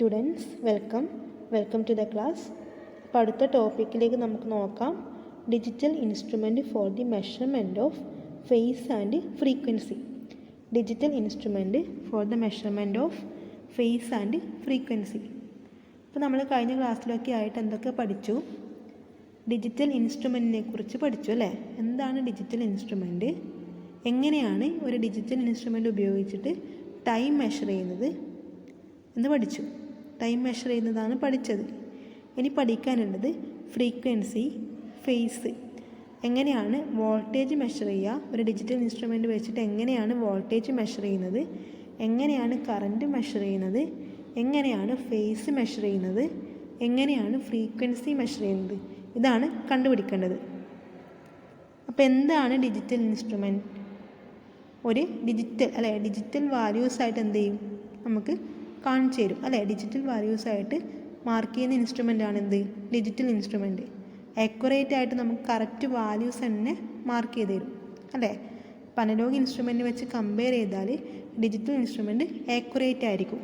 Students welcome to the class. അപ്പോൾ അടുത്ത ടോപ്പിക്കിലേക്ക് നമുക്ക് നോക്കാം. Digital instrument for the measurement of phase and frequency. Digital instrument for the measurement of phase and frequency. അപ്പോൾ നമ്മൾ കഴിഞ്ഞ ക്ലാസ്സിലൊക്കെ ആയിട്ട് എന്തൊക്കെ പഠിച്ചു? ഡിജിറ്റൽ ഇൻസ്ട്രുമെൻറ്റിനെ കുറിച്ച് പഠിച്ചു അല്ലേ? എന്താണ് ഡിജിറ്റൽ ഇൻസ്ട്രുമെൻറ്റ്, എങ്ങനെയാണ് ഒരു ഡിജിറ്റൽ ഇൻസ്ട്രുമെൻറ്റ് ഉപയോഗിച്ചിട്ട് ടൈം മെഷർ ചെയ്യുന്നത് എന്ന് പഠിച്ചു. ടൈം മെഷർ ചെയ്യുന്നതാണ് പഠിച്ചത്. ഇനി പഠിക്കാനുള്ളത് ഫ്രീക്വൻസി, ഫേസ്. എങ്ങനെയാണ് വോൾട്ടേജ് മെഷർ ചെയ്യുക, ഒരു ഡിജിറ്റൽ ഇൻസ്ട്രുമെൻറ്റ് വെച്ചിട്ട് എങ്ങനെയാണ് വോൾട്ടേജ് മെഷർ ചെയ്യുന്നത്, എങ്ങനെയാണ് കറൻറ്റ് മെഷർ ചെയ്യുന്നത്, എങ്ങനെയാണ് ഫേസ് മെഷർ ചെയ്യുന്നത്, എങ്ങനെയാണ് ഫ്രീക്വൻസി മെഷർ ചെയ്യുന്നത്, ഇതാണ് കണ്ടുപിടിക്കേണ്ടത്. അപ്പോൾ എന്താണ് ഡിജിറ്റൽ ഇൻസ്ട്രുമെൻറ്റ്? ഒരു ഡിജിറ്റൽ വാല്യൂസായിട്ട് എന്ത് ചെയ്യും, നമുക്ക് കാണിച്ചു തരും അല്ലേ? ഡിജിറ്റൽ വാല്യൂസായിട്ട് മാർക്ക് ചെയ്യുന്ന ഇൻസ്ട്രുമെൻ്റാണ് എന്ത്, ഡിജിറ്റൽ ഇൻസ്ട്രുമെൻറ്റ്. ആക്യുറേറ്റ് ആയിട്ട് നമുക്ക് കറക്റ്റ് വാല്യൂസ് തന്നെ മാർക്ക് ചെയ്ത് തരും അല്ലേ? അനലോഗ് ഇൻസ്ട്രുമെൻറ്റ് വെച്ച് കമ്പയർ ചെയ്താൽ ഡിജിറ്റൽ ഇൻസ്ട്രുമെൻറ്റ് ആക്യുറേറ്റ് ആയിരിക്കും.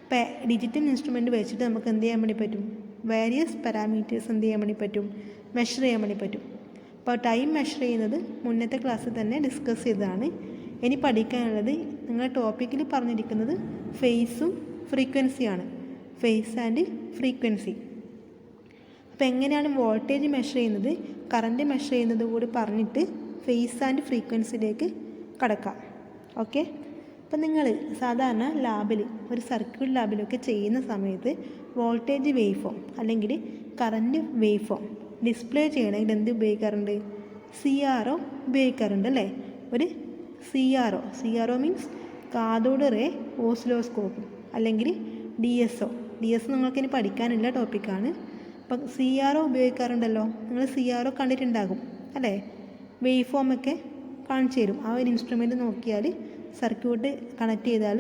ഇപ്പോൾ ഡിജിറ്റൽ ഇൻസ്ട്രുമെൻറ്റ് വെച്ചിട്ട് നമുക്ക് എന്ത് ചെയ്യാൻ വേണ്ടി പറ്റും? വേരിയസ് പാരാമീറ്റേഴ്സ് എന്ത് ചെയ്യാൻ വേണ്ടി പറ്റും? മെഷർ ചെയ്യാൻ വേണ്ടി പറ്റും. അപ്പോൾ ടൈം മെഷർ ചെയ്യുന്നത് മുന്നത്തെ ക്ലാസ്സിൽ തന്നെ ഡിസ്കസ് ചെയ്തതാണ്. ഇനി പഠിക്കാനുള്ളത് നിങ്ങളുടെ ടോപ്പിക്കിൽ പറഞ്ഞിരിക്കുന്നത് ഫേസും ഫ്രീക്വൻസിയാണ്. Face and frequency. അപ്പോൾ എങ്ങനെയാണ് വോൾട്ടേജ് മെഷർ ചെയ്യുന്നത്, കറൻറ്റ് മെഷർ ചെയ്യുന്നത് കൂടി പറഞ്ഞിട്ട് ഫേസ് ആൻഡ് ഫ്രീക്വൻസിയിലേക്ക് കടക്കാം. ഓക്കെ. അപ്പോൾ നിങ്ങൾ സാധാരണ ലാബിൽ, ഒരു സർക്യൂട്ട് ലാബിലൊക്കെ ചെയ്യുന്ന സമയത്ത് വോൾട്ടേജ് വേവ് ഫോം അല്ലെങ്കിൽ കറൻറ്റ് വേവ് ഫോം ഡിസ്പ്ലേ ചെയ്യണമെങ്കിൽ എന്ത് ഉപയോഗിക്കാറുണ്ട്? CRO ഉപയോഗിക്കാറുണ്ട് അല്ലേ? ഒരു CRO means cathode ray oscilloscope അല്ലെങ്കിൽ DSO നിങ്ങൾക്ക് ഇനി പഠിക്കാനുള്ള ടോപ്പിക്കാണ്. അപ്പം CRO ഉപയോഗിക്കാറുണ്ടല്ലോ, നിങ്ങൾ CRO കണ്ടിട്ടുണ്ടാകും അല്ലേ? വേവ് ഫോമൊക്കെ കാണിച്ചു തരും. ആ ഒരു ഇൻസ്ട്രുമെൻറ്റ് നോക്കിയാൽ സർക്യൂട്ട് കണക്ട് ചെയ്താൽ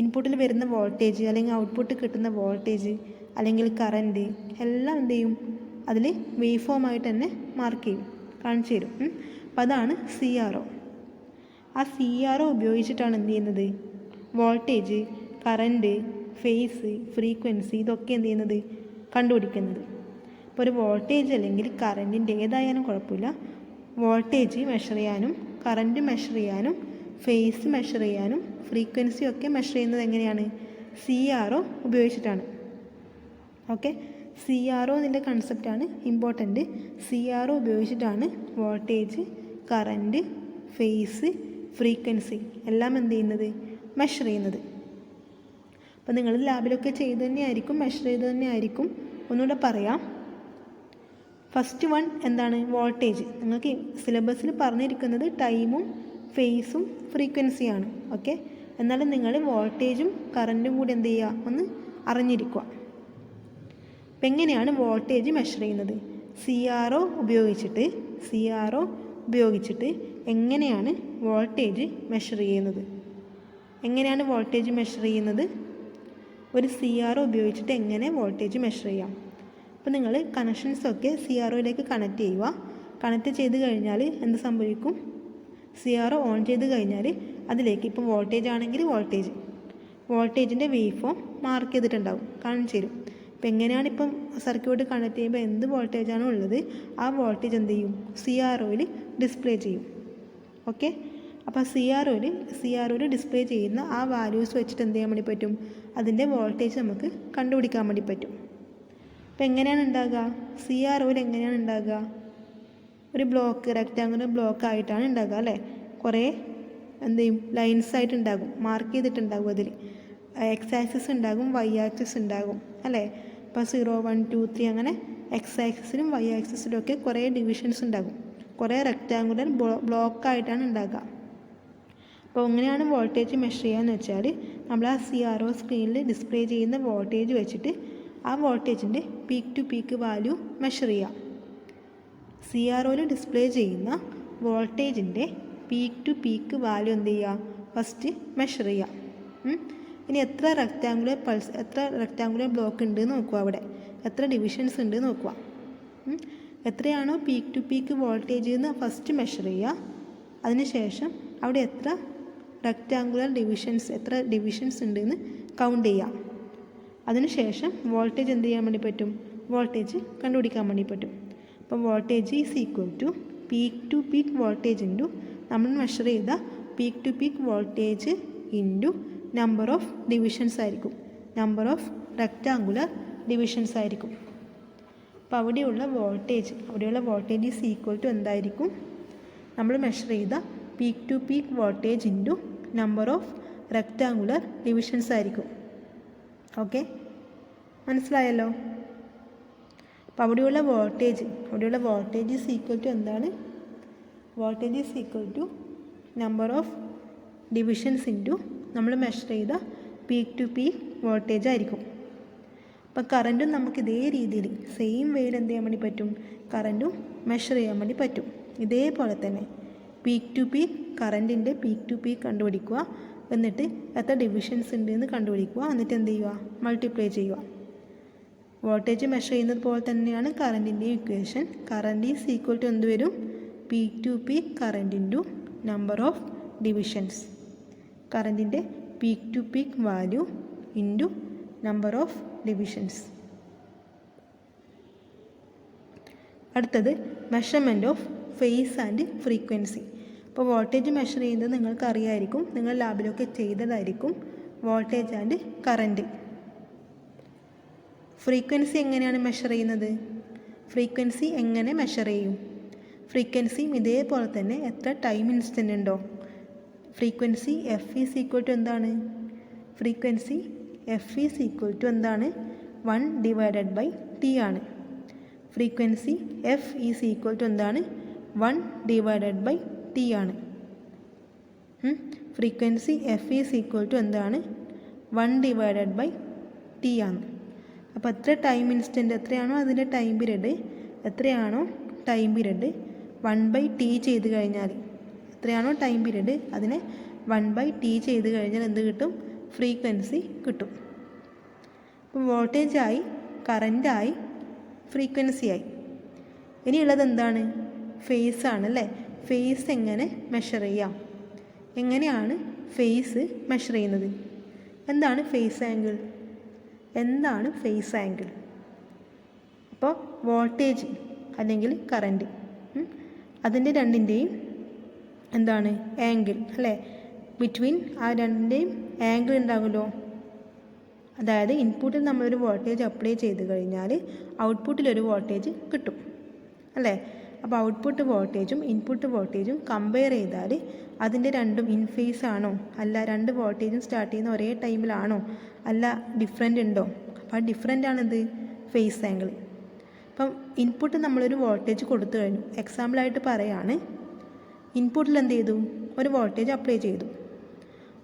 ഇൻപുട്ടിൽ വരുന്ന വോൾട്ടേജ് അല്ലെങ്കിൽ ഔട്ട്പുട്ട് കിട്ടുന്ന വോൾട്ടേജ് അല്ലെങ്കിൽ കറൻറ്റ് എല്ലാം എന്ത് ചെയ്യും, അതിൽ വേവ് ഫോമായിട്ട് തന്നെ മാർക്ക് ചെയ്യും, കാണിച്ചു തരും. അപ്പോൾ അതാണ് CRO. ആ CRO ഉപയോഗിച്ചിട്ടാണ് എന്ത് ചെയ്യുന്നത്, വോൾട്ടേജ്, കറൻറ്റ്, ഫേസ്, ഫ്രീക്വൻസി ഇതൊക്കെ എന്ത് ചെയ്യുന്നത്, കണ്ടുപിടിക്കുന്നത്. ഇപ്പോൾ ഒരു വോൾട്ടേജ് അല്ലെങ്കിൽ കറൻറ്റിൻ്റെ ഏതായാലും കുഴപ്പമില്ല, വോൾട്ടേജ് മെഷർ ചെയ്യാനും കറൻറ്റ് മെഷർ ചെയ്യാനും ഫേസ് മെഷർ ചെയ്യാനും ഫ്രീക്വൻസി ഒക്കെ മെഷർ ചെയ്യുന്നത് എങ്ങനെയാണ്? CRO ഉപയോഗിച്ചിട്ടാണ്. ഓക്കെ. CRO ഇതിൻ്റെ കൺസെപ്റ്റാണ് ഇമ്പോർട്ടൻറ്റ്. CRO ഉപയോഗിച്ചിട്ടാണ് വോൾട്ടേജ്, കറൻറ്റ്, ഫേസ്, ഫ്രീക്വൻസി എല്ലാം എന്ത് ചെയ്യുന്നത്, മെഷർ ചെയ്യുന്നത്. അപ്പോൾ നിങ്ങൾ ലാബിലൊക്കെ ചെയ്ത് തന്നെയായിരിക്കും, മെഷർ ചെയ്ത് തന്നെയായിരിക്കും. ഒന്നുകൂടെ പറയാം. ഫസ്റ്റ് വൺ എന്താണ്? വോൾട്ടേജ്. നിങ്ങൾക്ക് സിലബസിൽ പറഞ്ഞിരിക്കുന്നത് ടൈമും ഫേസും ഫ്രീക്വൻസിയാണ്. ഓക്കെ. എന്നാലും നിങ്ങൾ വോൾട്ടേജും കറൻറ്റും കൂടി എന്ത് ചെയ്യുക, ഒന്ന് അറിഞ്ഞിരിക്കുക. അപ്പം എങ്ങനെയാണ് വോൾട്ടേജ് മെഷർ ചെയ്യുന്നത്? CRO ഉപയോഗിച്ചിട്ട് എങ്ങനെയാണ് വോൾട്ടേജ് മെഷർ ചെയ്യുന്നത്? എങ്ങനെയാണ് വോൾട്ടേജ് മെഷർ ചെയ്യുന്നത്? ഒരു CRO ഉപയോഗിച്ചിട്ട് എങ്ങനെ വോൾട്ടേജ് മെഷർ ചെയ്യാം? അപ്പോൾ നിങ്ങൾ കണക്ഷൻസൊക്കെ CROയിലേക്ക് കണക്ട് ചെയ്യുക. കണക്ട് ചെയ്ത് കഴിഞ്ഞാൽ എന്ത് സംഭവിക്കും? CRO ഓൺ ചെയ്ത് കഴിഞ്ഞാൽ അതിലേക്ക് ഇപ്പോൾ വോൾട്ടേജ് ആണെങ്കിൽ വോൾട്ടേജിൻ്റെ വേവ് ഫോം മാർക്ക് ചെയ്തിട്ടുണ്ടാവും, കാണിച്ചു തരും. അപ്പോൾ എങ്ങനെയാണ് ഇപ്പം സർക്യൂട്ട് കണക്ട് ചെയ്യുമ്പോൾ എന്ത് വോൾട്ടേജാണോ ഉള്ളത് ആ വോൾട്ടേജ് എന്ത് ചെയ്യും, CROയിൽ ഡിസ്പ്ലേ ചെയ്യും. ഓക്കെ. അപ്പോൾ CROയിൽ ഡിസ്പ്ലേ ചെയ്യുന്ന ആ വാല്യൂസ് വെച്ചിട്ട് എന്ത് ചെയ്യാൻ വേണ്ടി പറ്റും, അതിൻ്റെ വോൾട്ടേജ് നമുക്ക് കണ്ടുപിടിക്കാൻ വേണ്ടി പറ്റും. അപ്പോൾ എങ്ങനെയാണ് ഉണ്ടാകുക? CROയിൽ എങ്ങനെയാണ് ഉണ്ടാകുക? ഒരു റെക്റ്റാങ്കുലർ ബ്ലോക്ക് ആയിട്ടാണ് ഉണ്ടാകുക അല്ലേ? കുറേ എന്ത് ചെയ്യും, ലൈൻസ് ആയിട്ട് ഉണ്ടാകും, മാർക്ക് ചെയ്തിട്ടുണ്ടാകും. അതിൽ X ആക്സിസ് ഉണ്ടാകും, Y ആക്സിസ് ഉണ്ടാകും അല്ലേ? ഇപ്പോൾ 0, 1, 2, 3 അങ്ങനെ X ആക്സിസിലും Y ആക്സിസിലും ഒക്കെ കുറേ ഡിവിഷൻസ് ഉണ്ടാകും. കുറേ റെക്റ്റാങ്കുലർ ബ്ലോക്കായിട്ടാണ് ഉണ്ടാകുക. അപ്പോൾ എങ്ങനെയാണ് വോൾട്ടേജ് മെഷർ ചെയ്യാന്ന് വെച്ചാൽ നമ്മൾ ആ CRO സ്ക്രീനിൽ ഡിസ്പ്ലേ ചെയ്യുന്ന വോൾട്ടേജ് വെച്ചിട്ട് ആ വോൾട്ടേജിൻ്റെ peak to peak value measure ചെയ്യാം. CROയിൽ ഡിസ്പ്ലേ ചെയ്യുന്ന വോൾട്ടേജിൻ്റെ പീക്ക് ടു പീക്ക് വാല്യൂ എന്ത് ചെയ്യുക, ഫസ്റ്റ് മെഷർ ചെയ്യാം. ഇനി എത്ര റെക്റ്റാങ്കുലർ ബ്ലോക്ക് ഉണ്ട് നോക്കുക, അവിടെ എത്ര ഡിവിഷൻസ് ഉണ്ട് നോക്കുക. എത്രയാണോ പീക്ക് ടു പീക്ക് വോൾട്ടേജ് എന്ന് ഫസ്റ്റ് മെഷർ ചെയ്യുക. അതിനുശേഷം അവിടെ എത്ര റെക്റ്റാങ്കുലർ ഡിവിഷൻസ് ഉണ്ടെന്ന് കൗണ്ട് ചെയ്യാം. അതിനുശേഷം വോൾട്ടേജ് എന്ത് ചെയ്യാൻ വേണ്ടി പറ്റും? വോൾട്ടേജ് കണ്ടുപിടിക്കാൻ വേണ്ടി പറ്റും. അപ്പം voltage is equal to peak voltage into നമ്മൾ മെഷർ ചെയ്ത peak voltage into number of divisions ആയിരിക്കും. നമ്പർ ഓഫ് റെക്റ്റാങ്കുലർ ഡിവിഷൻസ് ആയിരിക്കും. അപ്പോൾ അവിടെയുള്ള വോൾട്ടേജ് ഈസ് ഈക്വൽ ടു എന്തായിരിക്കും? നമ്മൾ മെഷർ ചെയ്ത peak voltage into number of rectangular divisions ആയിരിക്കും. ഓക്കെ, മനസ്സിലായല്ലോ? അപ്പോൾ അവിടെയുള്ള വോൾട്ടേജ് ഈസ് ഈക്വൽ ടു എന്താണ്? Voltage is equal to number of divisions into നമ്മൾ മെഷർ ചെയ്ത പീക്ക് വോൾട്ടേജ് ആയിരിക്കും. അപ്പം കറൻറ്റും നമുക്ക് ഇതേ രീതിയിൽ സെയിം വേയിൽ എന്ത് ചെയ്യാൻ വേണ്ടി പറ്റും? കറൻറ്റും മെഷർ ചെയ്യാൻ വേണ്ടി പറ്റും. ഇതേപോലെ തന്നെ പീക്ക് കറൻറ്റിൻ്റെ പീക്ക് കണ്ടുപിടിക്കുക, എന്നിട്ട് എത്ര ഡിവിഷൻസ് ഉണ്ട് എന്ന് കണ്ടുപിടിക്കുക, എന്നിട്ട് എന്ത് ചെയ്യുക? മൾട്ടിപ്ലൈ ചെയ്യുക. വോൾട്ടേജ് മെഷർ ചെയ്യുന്നത് പോലെ തന്നെയാണ് കറൻറ്റിൻ്റെ equation. Current is equal to എന്ത് വരും? Peak current into number of divisions. കറൻറ്റിൻ്റെ peak value into number of divisions. അടുത്തത് measurement of phase and frequency. അപ്പോൾ വോൾട്ടേജ് മെഷർ ചെയ്യുന്നത് നിങ്ങൾക്ക് അറിയാമായിരിക്കും, നിങ്ങൾ ലാബിലൊക്കെ ചെയ്തതായിരിക്കും. Voltage and current. ഫ്രീക്വൻസി എങ്ങനെയാണ് മെഷർ ചെയ്യുന്നത്? ഫ്രീക്വൻസി എങ്ങനെ മെഷർ ചെയ്യും? ഫ്രീക്വൻസിയും ഇതേപോലെ തന്നെ എത്ര ടൈം ഇൻസ്റ്റൻ്റ് ഉണ്ടോ? Frequency F is equal to എന്താണ്? Frequency F is equal to എന്താണ്? 1/T ആണ്. Frequency F is equal to എന്താണ്? 1/T ആണ്. Frequency F is equal to എന്താണ്? 1/T ആണ്. അപ്പോൾ എത്ര ടൈം ഇൻസ്റ്റൻ്റ് എത്രയാണോ അതിൻ്റെ ടൈം പീരീഡ് 1/T ചെയ്ത് കഴിഞ്ഞാൽ, എത്രയാണോ ടൈം പീരീഡ് അതിനെ 1/T ചെയ്ത് കഴിഞ്ഞാൽ എന്ത് കിട്ടും? ഫ്രീക്വൻസി കിട്ടും. അപ്പോൾ വോൾട്ടേജായി, കറൻറ്റായി, ഫ്രീക്വൻസിയായി. ഇനിയുള്ളത് എന്താണ്? ഫേസ് ആണ് അല്ലേ? ഫേസ് എങ്ങനെ മെഷർ ചെയ്യാം? എങ്ങനെയാണ് ഫേസ് മെഷർ ചെയ്യുന്നത്? എന്താണ് ഫേസ് ആംഗിൾ? അപ്പോൾ വോൾട്ടേജ് അല്ലെങ്കിൽ കറൻറ്റ്, അതിൻ്റെ രണ്ടിൻ്റെയും എന്താണ്? ആംഗിൾ അല്ലേ? ബിറ്റ്വീൻ ആ രണ്ടിൻ്റെയും ആംഗിൾ ഉണ്ടാകുമല്ലോ. അതായത് ഇൻപുട്ടിൽ നമ്മളൊരു വോൾട്ടേജ് അപ്ലൈ ചെയ്ത് കഴിഞ്ഞാൽ ഔട്ട്പുട്ടിലൊരു വോൾട്ടേജ് കിട്ടും അല്ലേ? അപ്പോൾ ഔട്ട്പുട്ട് വോൾട്ടേജും ഇൻപുട്ട് വോൾട്ടേജും കമ്പയർ ചെയ്താൽ അതിൻ്റെ രണ്ടും ഇൻ ഫേസ് ആണോ, അല്ല രണ്ട് വോൾട്ടേജും സ്റ്റാർട്ട് ചെയ്യുന്ന ഒരേ ടൈമിലാണോ, അല്ല ഡിഫറെൻ്റ് ഉണ്ടോ? അപ്പോൾ ഡിഫറെൻ്റ് ആണെന്ത്? Phase angle. അപ്പം ഇൻപുട്ട് നമ്മളൊരു വോൾട്ടേജ് കൊടുത്തു കഴിഞ്ഞു. എക്സാമ്പിളായിട്ട് പറയാണ്, ഇൻപുട്ടിൽ എന്ത് ചെയ്തു? ഒരു വോൾട്ടേജ് അപ്ലൈ ചെയ്തു.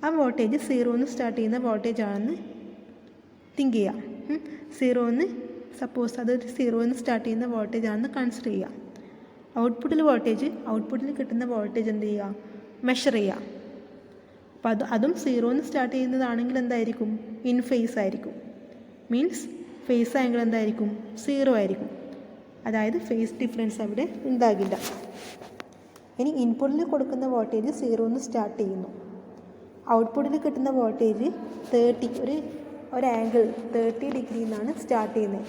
ആ വോൾട്ടേജ് 0 സ്റ്റാർട്ട് ചെയ്യുന്ന വോൾട്ടേജ് ആണെന്ന് തിങ്ക് ചെയ്യാം. 0 സപ്പോസ് അത് 0 സ്റ്റാർട്ട് ചെയ്യുന്ന വോൾട്ടേജ് ആണെന്ന് കൺസിഡർ ചെയ്യുക. ഔട്ട്പുട്ടിൽ കിട്ടുന്ന വോൾട്ടേജ് എന്ത് ചെയ്യുക? മെഷർ ചെയ്യുക. അപ്പോൾ അതും 0 സ്റ്റാർട്ട് ചെയ്യുന്നതാണെങ്കിൽ എന്തായിരിക്കും? ഇൻ ഫേസ് ആയിരിക്കും. മീൻസ് ഫേസ് ആംഗിൾ എന്തായിരിക്കും? 0 ആയിരിക്കും. അതായത് ഫേസ് ഡിഫറൻസ് അവിടെ ഉണ്ടാകില്ല. ഇനി ഇൻപുട്ടിൽ കൊടുക്കുന്ന വോൾട്ടേജ് 0 സ്റ്റാർട്ട് ചെയ്യുന്നു. ഔട്ട്പുട്ടിൽ കിട്ടുന്ന വോൾട്ടേജ് 30, ഒരു ആംഗിൾ 30 ഡിഗ്രി എന്നാണ് സ്റ്റാർട്ട് ചെയ്യുന്നത്.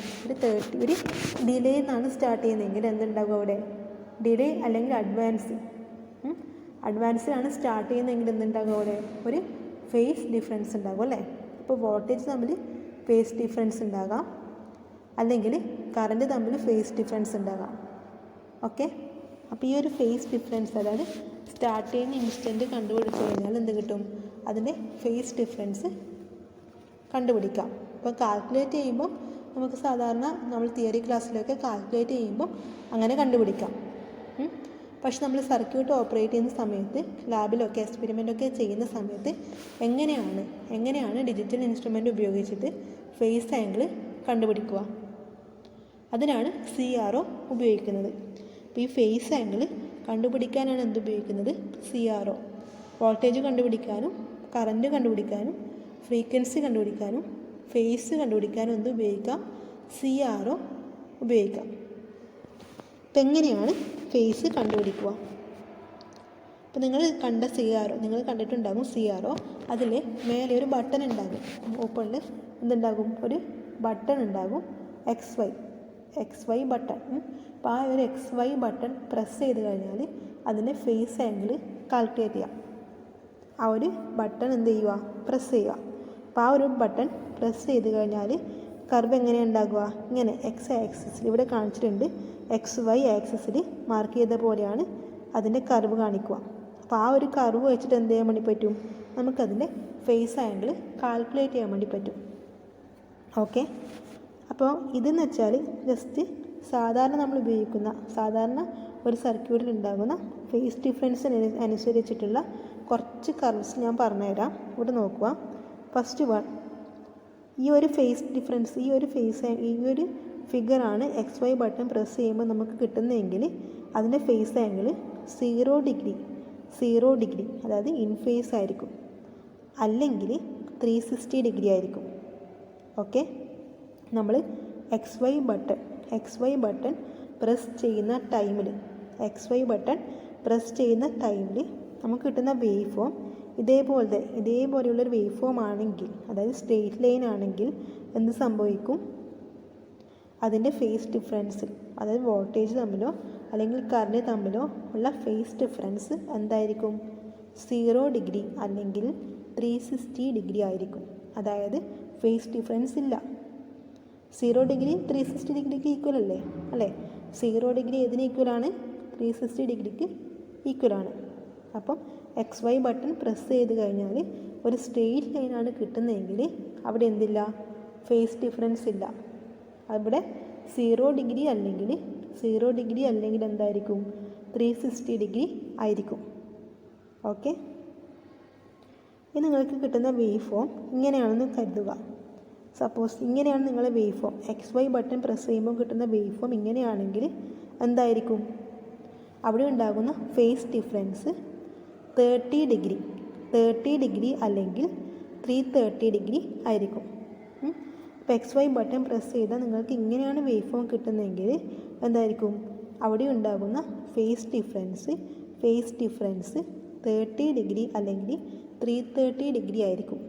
ഒരു ഡിലേ എന്നാണ് സ്റ്റാർട്ട് ചെയ്യുന്നതെങ്കിൽ എന്തുണ്ടാകും അവിടെ? ഡിലേ അല്ലെങ്കിൽ അഡ്വാൻസിലാണ് സ്റ്റാർട്ട് ചെയ്യുന്നതെങ്കിൽ എന്തുണ്ടാകും അവിടെ? ഒരു ഫേസ് ഡിഫറൻസ് ഉണ്ടാകും അല്ലേ? അപ്പോൾ വോൾട്ടേജ് തമ്മിൽ ഫേസ് ഡിഫറൻസ് ഉണ്ടാകാം, അല്ലെങ്കിൽ കറൻറ്റ് തമ്മിൽ ഫേസ് ഡിഫറൻസ് ഉണ്ടാകാം. ഓക്കെ, അപ്പോൾ ഈ ഒരു ഫേസ് ഡിഫറൻസ്, അതായത് സ്റ്റാർട്ട് ചെയ്യുന്ന ഇൻസ്റ്റൻറ്റ് കണ്ടുപിടിച്ച് കഴിഞ്ഞാൽ എന്ത് കിട്ടും? അതിൻ്റെ ഫേസ് ഡിഫറൻസ് കണ്ടുപിടിക്കാം. അപ്പോൾ കാൽക്കുലേറ്റ് ചെയ്യുമ്പോൾ നമുക്ക് സാധാരണ നമ്മൾ തിയറി ക്ലാസ്സിലൊക്കെ കാൽക്കുലേറ്റ് ചെയ്യുമ്പോൾ അങ്ങനെ കണ്ടുപിടിക്കാം. പക്ഷെ നമ്മൾ സർക്യൂട്ട് ഓപ്പറേറ്റ് ചെയ്യുന്ന സമയത്ത്, ലാബിലൊക്കെ എക്സ്പെരിമെൻ്റൊക്കെ ചെയ്യുന്ന സമയത്ത് എങ്ങനെയാണ് ഡിജിറ്റൽ ഇൻസ്ട്രുമെൻ്റ് ഉപയോഗിച്ചിട്ട് ഫേസ് ആംഗിൾ കണ്ടുപിടിക്കുക? അതിനാണ് CRO ഉപയോഗിക്കുന്നത്. അപ്പോൾ ഈ ഫേസ് ആംഗിൾ കണ്ടുപിടിക്കാനാണ് എന്തുപയോഗിക്കുന്നത്? CRO. വോൾട്ടേജ് കണ്ടുപിടിക്കാനും കറൻറ്റ് കണ്ടുപിടിക്കാനും ഫ്രീക്വൻസി കണ്ടുപിടിക്കാനും ഫേസ് കണ്ടുപിടിക്കാനും എന്ത് ഉപയോഗിക്കാം? CRO ഉപയോഗിക്കാം. അപ്പം എങ്ങനെയാണ് ഫേസ് കണ്ടുപിടിക്കുക? അപ്പോൾ നിങ്ങൾ കണ്ട CRO നിങ്ങൾ കണ്ടിട്ടുണ്ടാകും. CRO അതിൽ മേലെ ഒരു ബട്ടൺ ഉണ്ടാകും. ഓപ്പണിൽ എന്തുണ്ടാകും, ഒരു ബട്ടൺ ഉണ്ടാകും, XY ബട്ടൺ. അപ്പോൾ ആ ഒരു XY ബട്ടൺ പ്രസ് ചെയ്ത് കഴിഞ്ഞാൽ അതിൻ്റെ ഫേസ് ആംഗിൾ കാൽക്കുലേറ്റ് ചെയ്യാം. ആ ഒരു ബട്ടൺ എന്ത് ചെയ്യുക, പ്രസ് ചെയ്യുക. അപ്പോൾ ആ ഒരു ബട്ടൺ പ്രസ് ചെയ്ത് കഴിഞ്ഞാൽ കർവ് എങ്ങനെയാണ് ഉണ്ടാകുക, ഇങ്ങനെ X ആക്സിസിൽ ഇവിടെ കാണിച്ചിട്ടുണ്ട്, XY ആക്സിസിൽ മാർക്ക് ചെയ്ത പോലെയാണ് അതിൻ്റെ കർവ് കാണിക്കുക. അപ്പോൾ ആ ഒരു കർവ് വെച്ചിട്ട് എന്ത് ചെയ്യാൻ വേണ്ടി പറ്റും, നമുക്കതിൻ്റെ ഫേസ് ആംഗിൾ കാൽക്കുലേറ്റ് ചെയ്യാൻ വേണ്ടി പറ്റും. ഓക്കെ, അപ്പോൾ ഇതെന്ന് വെച്ചാൽ ജസ്റ്റ് സാധാരണ നമ്മൾ ഉപയോഗിക്കുന്ന സാധാരണ ഒരു സർക്യൂട്ടിൽ ഉണ്ടാകുന്ന ഫേസ് ഡിഫറൻസിന് അനുസരിച്ചിട്ടുള്ള കുറച്ച് കർവ്സ് ഞാൻ പറഞ്ഞുതരാം. ഇവിടെ നോക്കുക. ഫസ്റ്റ് വൺ, ഈ ഒരു ഫേസ് ഡിഫറൻസ്, ഈ ഒരു ഫിഗറാണ് XY ബട്ടൺ പ്രസ് ചെയ്യുമ്പോൾ നമുക്ക് കിട്ടുന്നതെങ്കിൽ അതിൻ്റെ ഫേസ് ആംഗിൾ 0 ഡിഗ്രി അതായത് ഇൻ ഫേസ് ആയിരിക്കും, അല്ലെങ്കിൽ 360 ഡിഗ്രി ആയിരിക്കും. ഓക്കെ, നമ്മൾ XY ബട്ടൺ പ്രസ് ചെയ്യുന്ന ടൈമിൽ നമുക്ക് കിട്ടുന്ന വേവ് ഫോം ഇതേപോലെയുള്ളൊരു വേവ് ഫോം ആണെങ്കിൽ, അതായത് സ്ട്രെയിറ്റ് ലൈൻ ആണെങ്കിൽ എന്ത് സംഭവിക്കും, അതിൻ്റെ ഫേസ് ഡിഫറൻസ്, അതായത് വോൾട്ടേജ് തമ്മിലോ അല്ലെങ്കിൽ കറണ്ട് തമ്മിലോ ഉള്ള ഫേസ് ഡിഫറൻസ് എന്തായിരിക്കും, 0 ഡിഗ്രി അല്ലെങ്കിൽ 360 ഡിഗ്രി ആയിരിക്കും. അതായത് ഫേസ് ഡിഫറൻസ് ഇല്ല. 0 ഡിഗ്രി 360 ഡിഗ്രിക്ക് ഈക്വൽ അല്ലേ? 0 ഡിഗ്രി ഏതിന് ഈക്വലാണ്, 360 ഡിഗ്രിക്ക് ഈക്വലാണ്. അപ്പം XY ബട്ടൺ പ്രസ് ചെയ്ത് കഴിഞ്ഞാൽ ഒരു സ്ട്രെയിറ്റ് ലൈനാണ് കിട്ടുന്നതെങ്കിൽ അവിടെ എന്തില്ല, ഫേസ് ഡിഫറൻസ് ഇല്ല. അവിടെ 0 ഡിഗ്രി അല്ലെങ്കിൽ എന്തായിരിക്കും, 360 ഡിഗ്രി ആയിരിക്കും. ഓക്കെ, ഇനി നിങ്ങൾക്ക് കിട്ടുന്ന വേവ് ഫോം ഇങ്ങനെയാണെന്ന് കരുതുക. സപ്പോസ് ഇങ്ങനെയാണ് നിങ്ങളുടെ wave form. XY button press ചെയ്യുമ്പോൾ കിട്ടുന്ന വേവ് ഫോം ഇങ്ങനെയാണെങ്കിൽ എന്തായിരിക്കും, അവിടെ ഉണ്ടാകുന്ന ഫേസ് ഡിഫറൻസ് 30 ഡിഗ്രി അല്ലെങ്കിൽ 330 ഡിഗ്രി ആയിരിക്കും. അപ്പോൾ XY ബട്ടൺ പ്രസ് ചെയ്താൽ നിങ്ങൾക്ക് ഇങ്ങനെയാണ് വേവ് ഫോം കിട്ടുന്നതെങ്കിൽ എന്തായിരിക്കും, അവിടെ ഉണ്ടാകുന്ന ഫേസ് ഡിഫറൻസ് 30 ഡിഗ്രി അല്ലെങ്കിൽ 330 ഡിഗ്രി ആയിരിക്കും.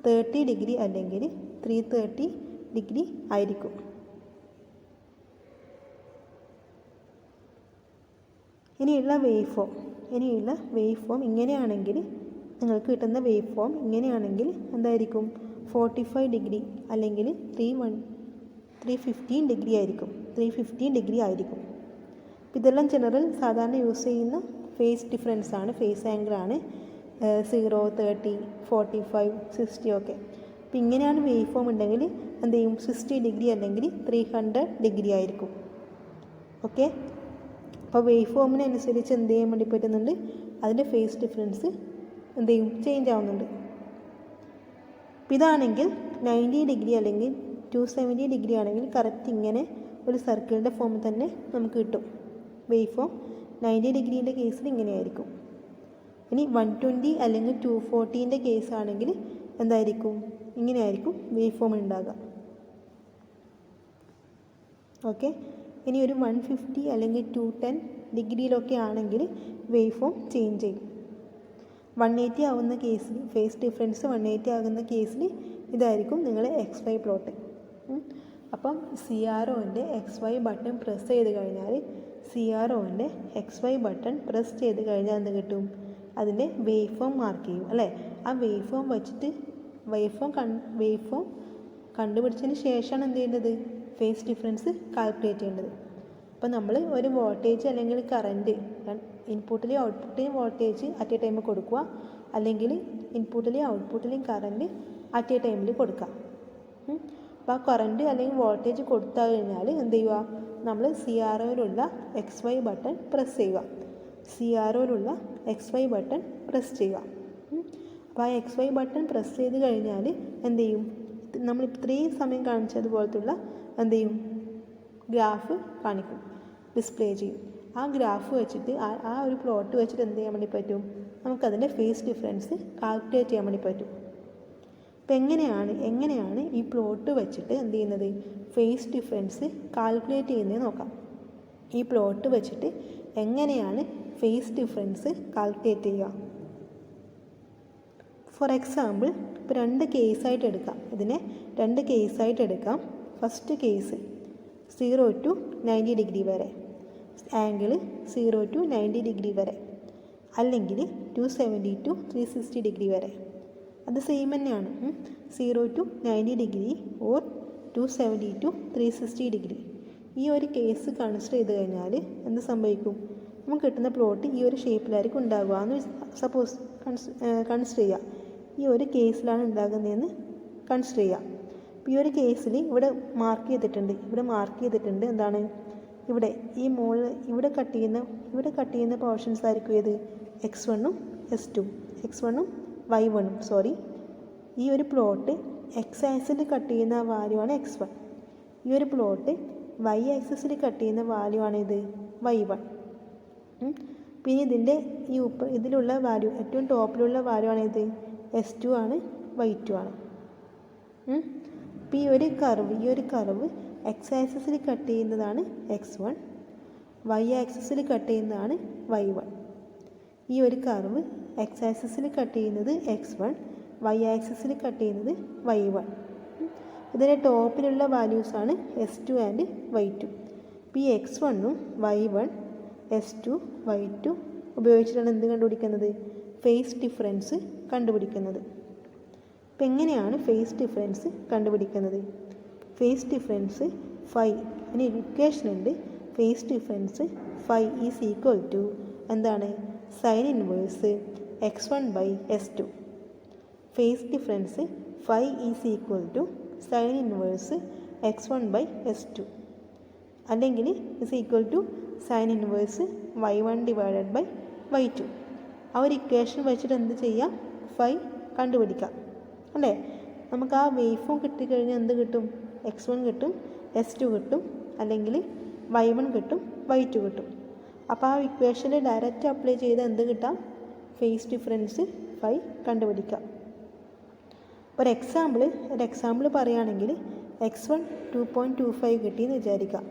30 ഡിഗ്രി അല്ലെങ്കിൽ 330 ഡിഗ്രി ആയിരിക്കും. ഇനിയുള്ള വേവ് ഫോം ഇങ്ങനെയാണെങ്കിൽ, നിങ്ങൾക്ക് കിട്ടുന്ന വേവ് ഫോം ഇങ്ങനെയാണെങ്കിൽ എന്തായിരിക്കും, 45 ഡിഗ്രി അല്ലെങ്കിൽ 315 ഡിഗ്രി ആയിരിക്കും. 315 ഡിഗ്രി ആയിരിക്കും. ഇതെല്ലാം ജനറൽ സാധാരണ യൂസ് ചെയ്യുന്ന ഫേസ് ഡിഫറൻസ് ആണ്, ഫേസ് ആംഗിൾ ആണ്. 0, 30, 45, 60 ഒക്കെ. അപ്പോൾ ഇങ്ങനെയാണ് വേവ് ഫോം ഉണ്ടെങ്കിൽ എന്ത് ചെയ്യും, 60 ഡിഗ്രി അല്ലെങ്കിൽ 300 ഡിഗ്രി ആയിരിക്കും. ഓക്കെ, അപ്പോൾ വേവ് ഫോമിനനുസരിച്ച് എന്ത് ചെയ്യാൻ വേണ്ടി പറ്റുന്നുണ്ട്, അതിൻ്റെ ഫേസ് ഡിഫറൻസ് എന്ത് ചെയ്യും, ചേഞ്ച് ആവുന്നുണ്ട്. അപ്പോൾ ഇതാണെങ്കിൽ 90 ഡിഗ്രി അല്ലെങ്കിൽ 270 ഡിഗ്രി ആണെങ്കിൽ കറക്റ്റ് ഇങ്ങനെ ഒരു സർക്കിളിൻ്റെ ഫോമിൽ തന്നെ നമുക്ക് കിട്ടും. വേവ് ഫോം 90 ഡിഗ്രീൻ്റെ കേസിൽ ഇങ്ങനെയായിരിക്കും. ഇനി 120 അല്ലെങ്കിൽ 240ൻ്റെ കേസാണെങ്കിൽ എന്തായിരിക്കും, ഇങ്ങനെയായിരിക്കും വേവ് ഫോം ഉണ്ടാകുക. ഓക്കെ, ഇനി ഒരു 150 അല്ലെങ്കിൽ 210 ഡിഗ്രിയിലൊക്കെ ആണെങ്കിൽ വേവ് ഫോം ചേഞ്ച് ചെയ്യും. 180 ആവുന്ന കേസിൽ, ഫേസ് ഡിഫറൻസ് 180 ആകുന്ന കേസിൽ ഇതായിരിക്കും നിങ്ങളുടെ XY പ്ലോട്ട്. അപ്പം CROൻ്റെ XY ബട്ടൺ പ്രസ് ചെയ്ത് കഴിഞ്ഞാൽ എന്ത് കിട്ടും, അതിൻ്റെ വേവ് ഫോം മാർക്ക് ചെയ്യും അല്ലേ? ആ വേവ് ഫോം വെച്ചിട്ട് വേവ് ഫോം കണ്ടുപിടിച്ചതിന് ശേഷമാണ് എന്ത് ചെയ്യേണ്ടത്, ഫേസ് ഡിഫറൻസ് കാൽക്കുലേറ്റ് ചെയ്യേണ്ടത്. അപ്പോൾ നമ്മൾ ഒരു വോൾട്ടേജ് അല്ലെങ്കിൽ കറൻറ്റ് ഇൻപുട്ടിലെയും ഔട്ട്പുട്ടിലെയും വോൾട്ടേജ് അറ്റ് എ ടൈം കൊടുക്കുക, അല്ലെങ്കിൽ ഇൻപുട്ടിലെയും ഔട്ട്പുട്ടിലെയും കറൻറ്റ് അറ്റ് എ ടൈമിൽ കൊടുക്കുക. അപ്പോൾ ആ കറൻറ്റ് അല്ലെങ്കിൽ വോൾട്ടേജ് കൊടുത്തു കഴിഞ്ഞാൽ എന്ത് ചെയ്യുക, നമ്മൾ CROയിലുള്ള XY ബട്ടൺ പ്രസ് ചെയ്യുക. അപ്പോൾ ആ XY ബട്ടൺ പ്രസ് ചെയ്ത് കഴിഞ്ഞാൽ എന്ത് ചെയ്യും, നമ്മൾ ഇത്രയും സമയം കാണിച്ചതുപോലത്തുള്ള എന്ത് ചെയ്യും, ഗ്രാഫ് കാണിക്കും, ഡിസ്പ്ലേ ചെയ്യും. ആ ഗ്രാഫ് വെച്ചിട്ട് ആ ഒരു പ്ലോട്ട് വെച്ചിട്ട് എന്ത് ചെയ്യാൻ വേണ്ടി പറ്റും, നമുക്കതിൻ്റെ ഫേസ് ഡിഫറൻസ് കാൽക്കുലേറ്റ് ചെയ്യാൻ വേണ്ടി പറ്റും. അപ്പോൾ എങ്ങനെയാണ് ഈ പ്ലോട്ട് വെച്ചിട്ട് എന്ത് ചെയ്യുന്നത്, ഫേസ് ഡിഫറൻസ് കാൽക്കുലേറ്റ് ചെയ്യുന്നത് നോക്കാം. ഈ പ്ലോട്ട് വെച്ചിട്ട് എങ്ങനെയാണ് ഫേസ് ഡിഫറൻസ് കാൽക്കുലേറ്റ് ചെയ്യുക. ഫോർ എക്സാമ്പിൾ ഇപ്പോൾ 2 കേസായിട്ട് എടുക്കാം. ഇതിനെ 2 കേസായിട്ട് എടുക്കാം. ഫസ്റ്റ് കേസ് 0 to 90 ഡിഗ്രി വരെ, ആംഗിൾ 0 to 90 ഡിഗ്രി വരെ, അല്ലെങ്കിൽ 270 to 360 ഡിഗ്രി വരെ. അത് സെയിം തന്നെയാണ്. 0 to 90 degree or 270 to 360 degree. ഈ ഒരു കേസ് കൺസിഡർ ചെയ്ത് കഴിഞ്ഞാൽ എന്ത് സംഭവിക്കും? നമുക്ക് കിട്ടുന്ന പ്ലോട്ട് ഈ ഒരു ഷേപ്പിലായിരിക്കും ഉണ്ടാകുക എന്ന് സപ്പോസ് കൺസിഡർ ചെയ്യുക. ഈ ഒരു കേസിലാണ് ഉണ്ടാകുന്നതെന്ന് കൺസിഡർ ചെയ്യുക. അപ്പോൾ ഈ ഒരു കേസിൽ ഇവിടെ മാർക്ക് ചെയ്തിട്ടുണ്ട്. എന്താണ് ഇവിടെ ഈ ഇവിടെ കട്ട് ചെയ്യുന്ന പോർഷൻസ് ആയിരിക്കും ഏത്? x1ഉം s2, x1ഉം y1ഉം. ഈ ഒരു പ്ലോട്ട് എക്സ് ആക്സിൽ കട്ട് ചെയ്യുന്ന വാല്യൂ ആണ് x1. ഈ ഒരു പ്ലോട്ട് y ആക്സിസിൽ കട്ട് ചെയ്യുന്ന വാല്യൂ ആണ് ഇത് y1. പിന്നെ ഇതിലുള്ള വാല്യൂ, ഏറ്റവും ടോപ്പിലുള്ള വാല്യൂ ആണ് ഇത് s2 ആണ്, y2 ആണ്. അപ്പോൾ ഈ ഒരു കർവ് എക്സ് ആക്സിസിൽ കട്ട് ചെയ്യുന്നതാണ് x1, y ആക്സിസിൽ കട്ട് ചെയ്യുന്നതാണ് y1. ഈ ഒരു കർവ് എക്സ് ആക്സിസിൽ കട്ട് ചെയ്യുന്നത് x1, y ആക്സിസിൽ കട്ട് ചെയ്യുന്നത് y1. ഇതിൻ്റെ ടോപ്പിലുള്ള വാല്യൂസാണ് s2 ആൻഡ് y2. അപ്പോൾ ഈ x1ഉം y1, s2, y2 ഉപയോഗിച്ചിട്ടാണ് എന്ത് കണ്ടുപിടിക്കുന്നത്? ഫേസ് ഡിഫറൻസ് കണ്ടുപിടിക്കുന്നത്. അപ്പോൾ എങ്ങനെയാണ് ഫേസ് ഡിഫറൻസ് കണ്ടുപിടിക്കുന്നത്? ഫേസ് ഡിഫറൻസ് ഫൈ, അതിന് ഇക്വേഷൻ ഉണ്ട്. Phase difference phi is equal to എന്താണ്? Sine inverse x1/s2. Phase difference phi is equal to sine inverse x1/s2, അല്ലെങ്കിൽ is equal to sine inverse y1/y2. ആ ഒരു ഇക്വേഷൻ വെച്ചിട്ട് എന്ത് ചെയ്യാം? ഫൈ കണ്ടുപിടിക്കാം അല്ലേ? നമുക്ക് ആ വേവ് ഫോം കിട്ടിക്കഴിഞ്ഞാൽ എന്ത് കിട്ടും? x1 കിട്ടും, s2 കിട്ടും, അല്ലെങ്കിൽ y1 കിട്ടും, y2 കിട്ടും. അപ്പോൾ ആ ഇക്വേഷനിൽ ഡയറക്റ്റ് അപ്ലൈ ചെയ്താൽ എന്ത് കിട്ടാം? ഫേസ് ഡിഫറൻസ് ഫൈ കണ്ടുപിടിക്കാം. ഒരു എക്സാമ്പിൾ പറയുകയാണെങ്കിൽ x1 2.25 കിട്ടിയെന്ന് വിചാരിക്കാം,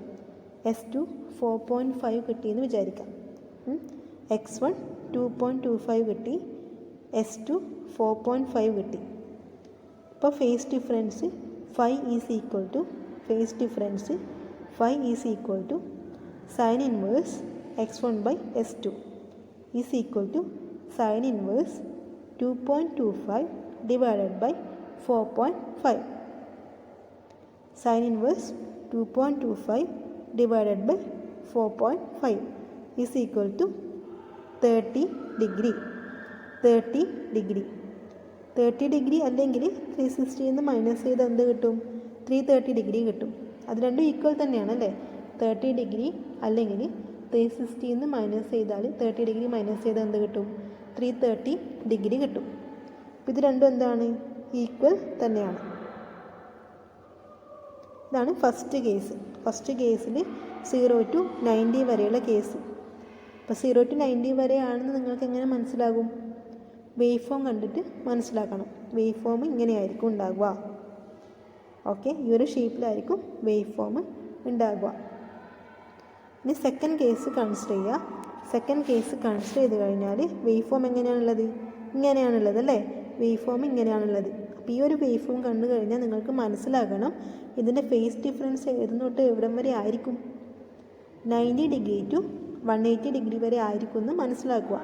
s2 4.5 കിട്ടിയെന്ന് വിചാരിക്കാം. x1 2.25 കിട്ടി, s2 4.5 കിട്ടി. അപ്പോൾ phase difference phi is equal to sine inverse x1/s2 is equal to sine inverse 2.25 divided by 4.5. Sine inverse 2.25 divided by 4.5 is equal to 30 degree. 30 degree അല്ലെങ്കിൽ 360 മൈനസ് ചെയ്ത് എന്ത് കിട്ടും? 330 ഡിഗ്രി കിട്ടും. അത് രണ്ടും ഈക്വൽ തന്നെയാണ് അല്ലേ? 30 ഡിഗ്രി അല്ലെങ്കിൽ 360 മൈനസ് ചെയ്താൽ 30 ഡിഗ്രി മൈനസ് ചെയ്താൽ എന്ത് കിട്ടും? 330 ഡിഗ്രി കിട്ടും. അപ്പോൾ ഇത് രണ്ടും എന്താണ്? ഈക്വൽ തന്നെയാണ്. ഇതാണ് ഫസ്റ്റ് കേസിൽ 0 to 90 വരെയുള്ള കേസ്. അപ്പോൾ 0 to 90 വരെയാണെന്ന് നിങ്ങൾക്ക് എങ്ങനെ മനസ്സിലാകും? വേവ് ഫോം കണ്ടിട്ട് മനസ്സിലാക്കണം. വേവ് ഫോം ഇങ്ങനെയായിരിക്കും ഉണ്ടാകുക. ഓക്കെ, ഈ ഒരു ഷേപ്പിലായിരിക്കും വേവ് ഫോം ഉണ്ടാകുക. ഇനി സെക്കൻഡ് കേസ് കൺസിഡർ ചെയ്യുക. സെക്കൻഡ് കേസ് കൺസിഡർ ചെയ്ത് കഴിഞ്ഞാൽ വേവ് ഫോം ഇങ്ങനെയാണുള്ളത് അല്ലേ? വേവ് ഫോം ഇങ്ങനെയാണുള്ളത്. അപ്പോൾ ഈ ഒരു വേവ് ഫോം കണ്ടു കഴിഞ്ഞാൽ നിങ്ങൾക്ക് മനസ്സിലാകണം ഇതിൻ്റെ ഫേസ് ഡിഫറൻസ് എവിടുന്ന് തൊട്ട് എവിടം വരെ ആയിരിക്കും? 90 ഡിഗ്രി ടു 180 ഡിഗ്രി വരെ ആയിരിക്കും എന്ന് മനസ്സിലാക്കുക.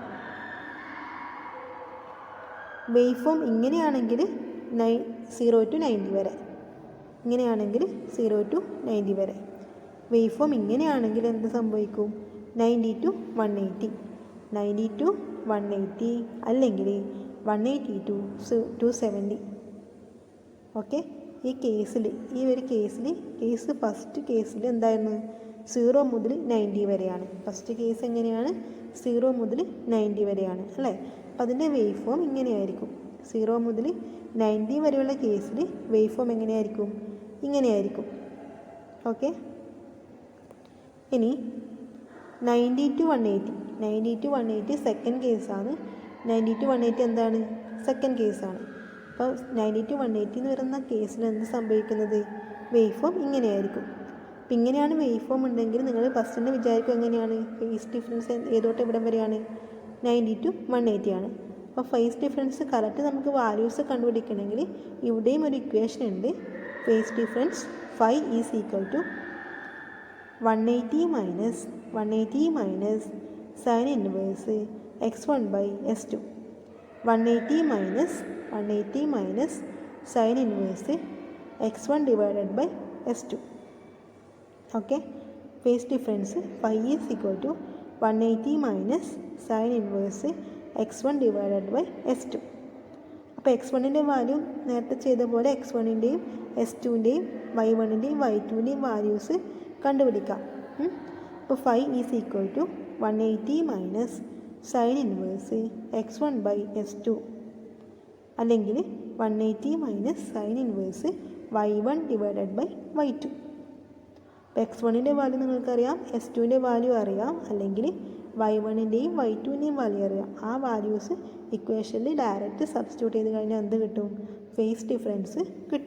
വേവ് ഫോം ഇങ്ങനെയാണെങ്കിൽ 0 to 90 വരെ, ഇങ്ങനെയാണെങ്കിൽ 0 to 90 വരെ. വേവ് ഫോം ഇങ്ങനെയാണെങ്കിൽ എന്ത് സംഭവിക്കും? 90 to 180 അല്ലെങ്കിൽ 180 to 270. ഓക്കെ, ഫസ്റ്റ് കേസിൽ എന്തായിരുന്നു? 0 മുതൽ 90 വരെയാണ്. ഫസ്റ്റ് കേസ് എങ്ങനെയാണ്? 0 മുതൽ 90 വരെയാണ് അല്ലേ? അപ്പോൾ അതിൻ്റെ വേവ് ഫോം ഇങ്ങനെയായിരിക്കും. 0 മുതൽ 90 വരെയുള്ള കേസിൽ വേവ് ഫോം എങ്ങനെയായിരിക്കും? ഇങ്ങനെയായിരിക്കും. ഓക്കെ, ഇനി 90 to 180 സെക്കൻഡ് കേസാണ്. 90 to 180 എന്താണ്? സെക്കൻഡ് കേസാണ്. അപ്പോൾ 90 to 180 എന്ന് പറയുന്ന കേസിൽ എന്ത് സംഭവിക്കുന്നത്? വേവ് ഫോം ഇങ്ങനെയായിരിക്കും. അപ്പം ഇങ്ങനെയാണ് വേവ് ഫോം ഉണ്ടെങ്കിൽ നിങ്ങൾ ഫസ്റ്റ് തന്നെ വിചാരിക്കും എങ്ങനെയാണ് ഫേസ് ഡിഫറൻസ് ഏതോട്ട് എവിടം വരെയാണ് 90 to 180 ആണ്. അപ്പോൾ ഫേസ് ഡിഫറൻസ് കറക്റ്റ് നമുക്ക് വാല്യൂസ് കണ്ടുപിടിക്കണമെങ്കിൽ ഇവിടെയും ഒരു ഇക്വേഷൻ ഉണ്ട്. Phase difference phi is equal to 180 minus sine inverse x1 by s2. 180 minus sine inverse x1 divided by s2. Okay, phase difference phi is equal to 180 minus sine inverse x1 divided by s2. അപ്പോൾ x1ൻ്റെ value നേരത്തെ ചെയ്ത പോലെ x1ൻ്റെയും s2ൻ്റെയും y1ൻ്റെയും y2ൻ്റെയും values കണ്ടുപിടിക്കാം. അപ്പോൾ phi is equal to 180 minus sine inverse x1 by s2, അല്ലെങ്കിൽ 180 minus sine inverse y1 divided by y2. അപ്പോൾ x1ൻ്റെ value നിങ്ങൾക്കറിയാം, s2ൻ്റെ value അറിയാം, അല്ലെങ്കിൽ y1ൻ്റെയും y2ൻ്റെയും വാല്യൂ അറിയാം. ആ വാല്യൂസ് ഇക്വേഷനിൽ ഡയറക്റ്റ് സബ്സ്റ്റിറ്റ്യൂട്ട് ചെയ്ത് കഴിഞ്ഞാൽ എന്ത് കിട്ടും? ഫേസ് ഡിഫറൻസ് കിട്ടും.